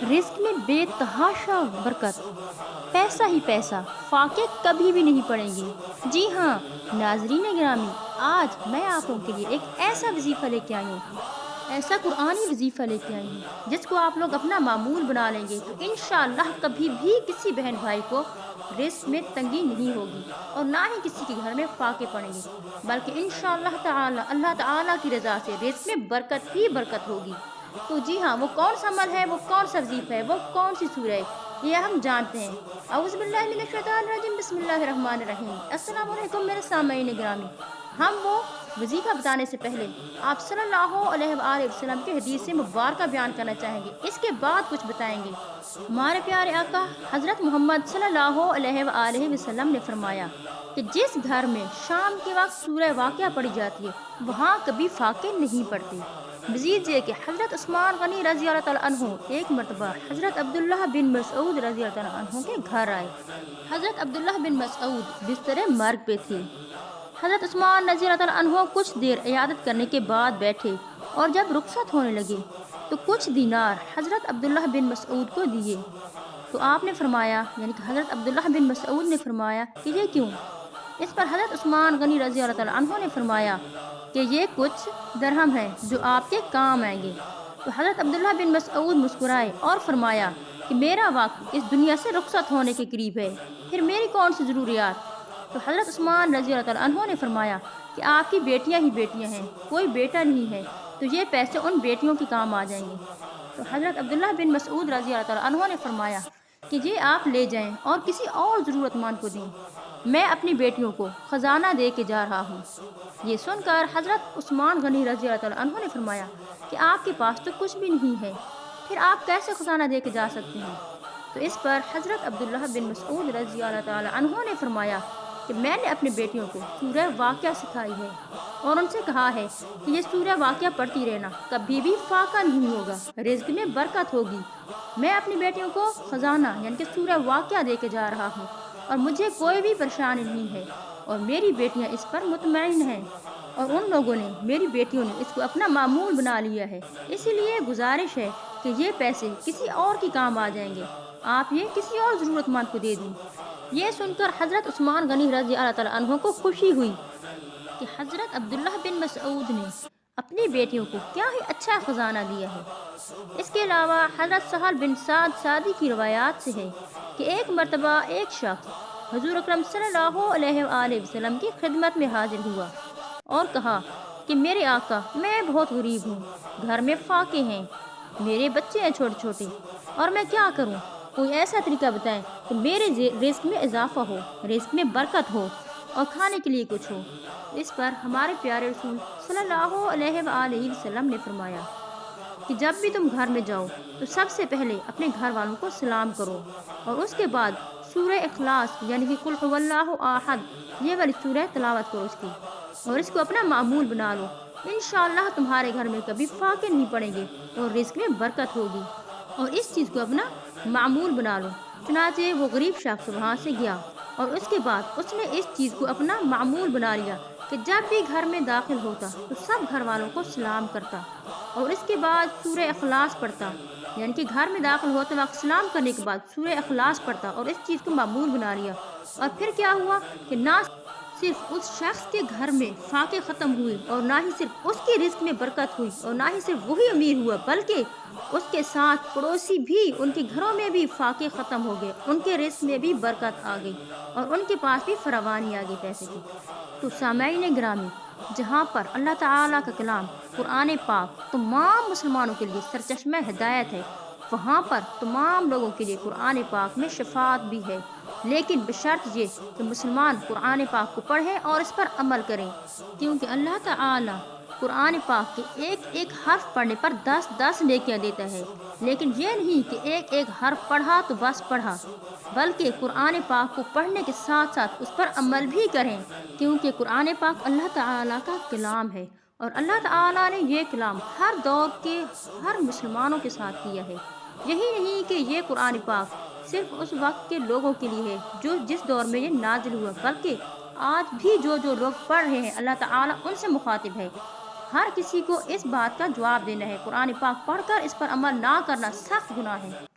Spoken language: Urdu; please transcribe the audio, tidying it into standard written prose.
رزق میں بے تحاشا برکت، پیسہ ہی پیسہ، فاقے کبھی بھی نہیں پڑیں گے۔ جی ہاں ناظرین گرامی، آج میں آپ لوگوں کے لیے ایک ایسا وظیفہ لے کے آئی ہوں، ایسا قرآنی وظیفہ لے کے آئی ہوں جس کو آپ لوگ اپنا معمول بنا لیں گے تو انشاءاللہ کبھی بھی کسی بہن بھائی کو رزق میں تنگی نہیں ہوگی اور نہ ہی کسی کے گھر میں فاقے پڑیں گے، بلکہ انشاءاللہ تعالی اللہ تعالیٰ کی رضا سے رزق میں برکت ہی برکت ہوگی۔ تو جی ہاں، وہ کون سا عمل ہے، وہ کون سا وظیفہ ہے، وہ کون سی سورہ ہے، یہ ہم جانتے ہیں۔ اعوذ باللہ من الشیطان الرجیم، بسم اللہ الرحمن الرحیم۔ السلام علیکم میرے سامعین گرامی، ہم وہ وظیفہ بتانے سے پہلے آپ صلی اللہ علیہ وآلہ وسلم کے حدیث مبارکہ بیان کرنا چاہیں گے، اس کے بعد کچھ بتائیں گے۔ ہمارے پیارے آقا حضرت محمد صلی اللہ علیہ وآلہ وسلم نے فرمایا کہ جس گھر میں شام کے وقت سورہ واقعہ پڑھی جاتی ہے وہاں کبھی فاقے نہیں پڑتے۔ مزید یہ کہ حضرت عثمان غنی رضی اللہ تعالیٰ عنہ ایک مرتبہ حضرت عبداللہ بن مسعود رضی اللہ تعالیٰ عنہ کے گھر آئے۔ حضرت عبداللہ بن مسعود بستر مرگ پہ تھے۔ حضرت عثمان رضی اللہ تعالیٰ عنہ کچھ دیر عیادت کرنے کے بعد بیٹھے اور جب رخصت ہونے لگے تو کچھ دینار حضرت عبداللہ بن مسعود کو دیے۔ تو آپ نے فرمایا، یعنی کہ حضرت عبداللہ بن مسعود نے فرمایا کہ یہ کیوں؟ اس پر حضرت عثمان غنی رضی اللہ تعالیٰ عنہ نے فرمایا کہ یہ کچھ درہم ہیں جو آپ کے کام آئیں گے۔ تو حضرت عبداللہ بن مسعود مسکرائے اور فرمایا کہ میرا وقت اس دنیا سے رخصت ہونے کے قریب ہے، پھر میری کون سی ضروریات؟ تو حضرت عثمان رضی اللہ تعالیٰ عنہ نے فرمایا کہ آپ کی بیٹیاں ہی بیٹیاں ہیں، کوئی بیٹا نہیں ہے، تو یہ پیسے ان بیٹیوں کے کام آ جائیں گے۔ تو حضرت عبداللہ بن مسعود رضی اللہ تعالیٰ عنہ نے فرمایا کہ یہ آپ لے جائیں اور کسی اور ضرورت مند کو دیں، میں اپنی بیٹیوں کو خزانہ دے کے جا رہا ہوں۔ یہ سن کر حضرت عثمان غنی رضی اللہ تعالیٰ عنہ نے فرمایا کہ آپ کے پاس تو کچھ بھی نہیں ہے، پھر آپ کیسے خزانہ دے کے جا سکتے ہیں؟ تو اس پر حضرت عبداللہ بن مسعود رضی اللہ تعالیٰ عنہ نے فرمایا کہ میں نے اپنے بیٹیوں کو سورہ واقعہ سکھائی ہے اور ان سے کہا ہے کہ یہ سورہ واقعہ پڑھتی رہنا، کبھی بھی فاقہ نہیں ہوگا، رزق میں برکت ہوگی۔ میں اپنی بیٹیوں کو خزانہ یعنی کہ سورہ واقعہ دے کے جا رہا ہوں اور مجھے کوئی بھی پریشانی نہیں ہے اور میری بیٹیاں اس پر مطمئن ہیں، اور ان لوگوں نے، میری بیٹیوں نے اس کو اپنا معمول بنا لیا ہے، اسی لیے گزارش ہے کہ یہ پیسے کسی اور کے کام آ جائیں گے، آپ یہ کسی اور ضرورت مند کو دے دیں۔ یہ سن کر حضرت عثمان غنی رضی اللہ تعالیٰ عنہ کو خوشی ہوئی کہ حضرت عبداللہ بن مسعود نے اپنی بیٹیوں کو کیا ہی اچھا خزانہ دیا ہے۔ اس کے علاوہ حضرت سہل بن سعد سعدی کی روایات سے ہے کہ ایک مرتبہ ایک شخص حضور اکرم صلی اللہ علیہ وآلہ وسلم کی خدمت میں حاضر ہوا اور کہا کہ میرے آقا، میں بہت غریب ہوں، گھر میں فاقے ہیں، میرے بچے ہیں چھوٹے چھوٹے، اور میں کیا کروں؟ کوئی ایسا طریقہ بتائیں کہ میرے رزق میں اضافہ ہو، رزق میں برکت ہو اور کھانے کے لیے کچھ ہو۔ اس پر ہمارے پیارے رسول صلی اللہ علیہ وآلہ وسلم نے فرمایا کہ جب بھی تم گھر میں جاؤ تو سب سے پہلے اپنے گھر والوں کو سلام کرو اور اس کے بعد سورہ اخلاص یعنی کہ قل هو اللہ احد یہ والی سورہ تلاوت کرو اس کی، اور اس کو اپنا معمول بنا لو۔ انشاءاللہ تمہارے گھر میں کبھی فاقے نہیں پڑیں گے اور رزق میں برکت ہوگی، اور اس چیز کو اپنا معمول بنا لو۔ چنانچہ وہ غریب شخص وہاں سے گیا اور اس کے بعد اس نے اس چیز کو اپنا معمول بنا لیا کہ جب بھی گھر میں داخل ہوتا تو سب گھر والوں کو سلام کرتا اور اس کے بعد سورہ اخلاص پڑھتا، یعنی کہ گھر میں داخل ہوتے وقت سلام کرنے کے بعد سورہ اخلاص پڑھتا اور اس چیز کو معمول بنا لیا۔ اور پھر کیا ہوا کہ نہ صرف اس شخص کے گھر میں فاقے ختم ہوئے اور نہ ہی صرف اس کے رزق میں برکت ہوئی اور نہ ہی صرف وہی امیر ہوا، بلکہ اس کے ساتھ پڑوسی بھی، ان کے گھروں میں بھی فاقے ختم ہو گئے، ان کے رزق میں بھی برکت آ گئی اور ان کے پاس بھی فراوانی آ گئی پیسے کی۔ تو سامعین گرامی، جہاں پر اللہ تعالیٰ کا کلام قرآن پاک تمام مسلمانوں کے لیے سرچشمہ ہدایت ہے، وہاں پر تمام لوگوں کے لیے قرآن پاک میں شفاعت بھی ہے، لیکن بشرط یہ کہ مسلمان قرآن پاک کو پڑھیں اور اس پر عمل کریں، کیونکہ اللہ تعالیٰ قرآن پاک کے ایک ایک حرف پڑھنے پر 10 نیکیاں دیتا ہے، لیکن یہ نہیں کہ ایک ایک حرف پڑھا تو بس پڑھا، بلکہ قرآن پاک کو پڑھنے کے ساتھ ساتھ اس پر عمل بھی کریں، کیونکہ قرآن پاک اللہ تعالیٰ کا کلام ہے اور اللہ تعالیٰ نے یہ کلام ہر دور کے ہر مسلمانوں کے ساتھ کیا ہے۔ یہی نہیں کہ یہ قرآن پاک صرف اس وقت کے لوگوں کے لیے ہے جو جس دور میں یہ نازل ہوا، بلکہ آج بھی جو لوگ پڑھ رہے ہیں اللہ تعالیٰ ان سے مخاطب ہے ہر کسی کو اس بات کا جواب دینا ہے۔ قرآن پاک پڑھ کر اس پر عمل نہ کرنا سخت گناہ ہے۔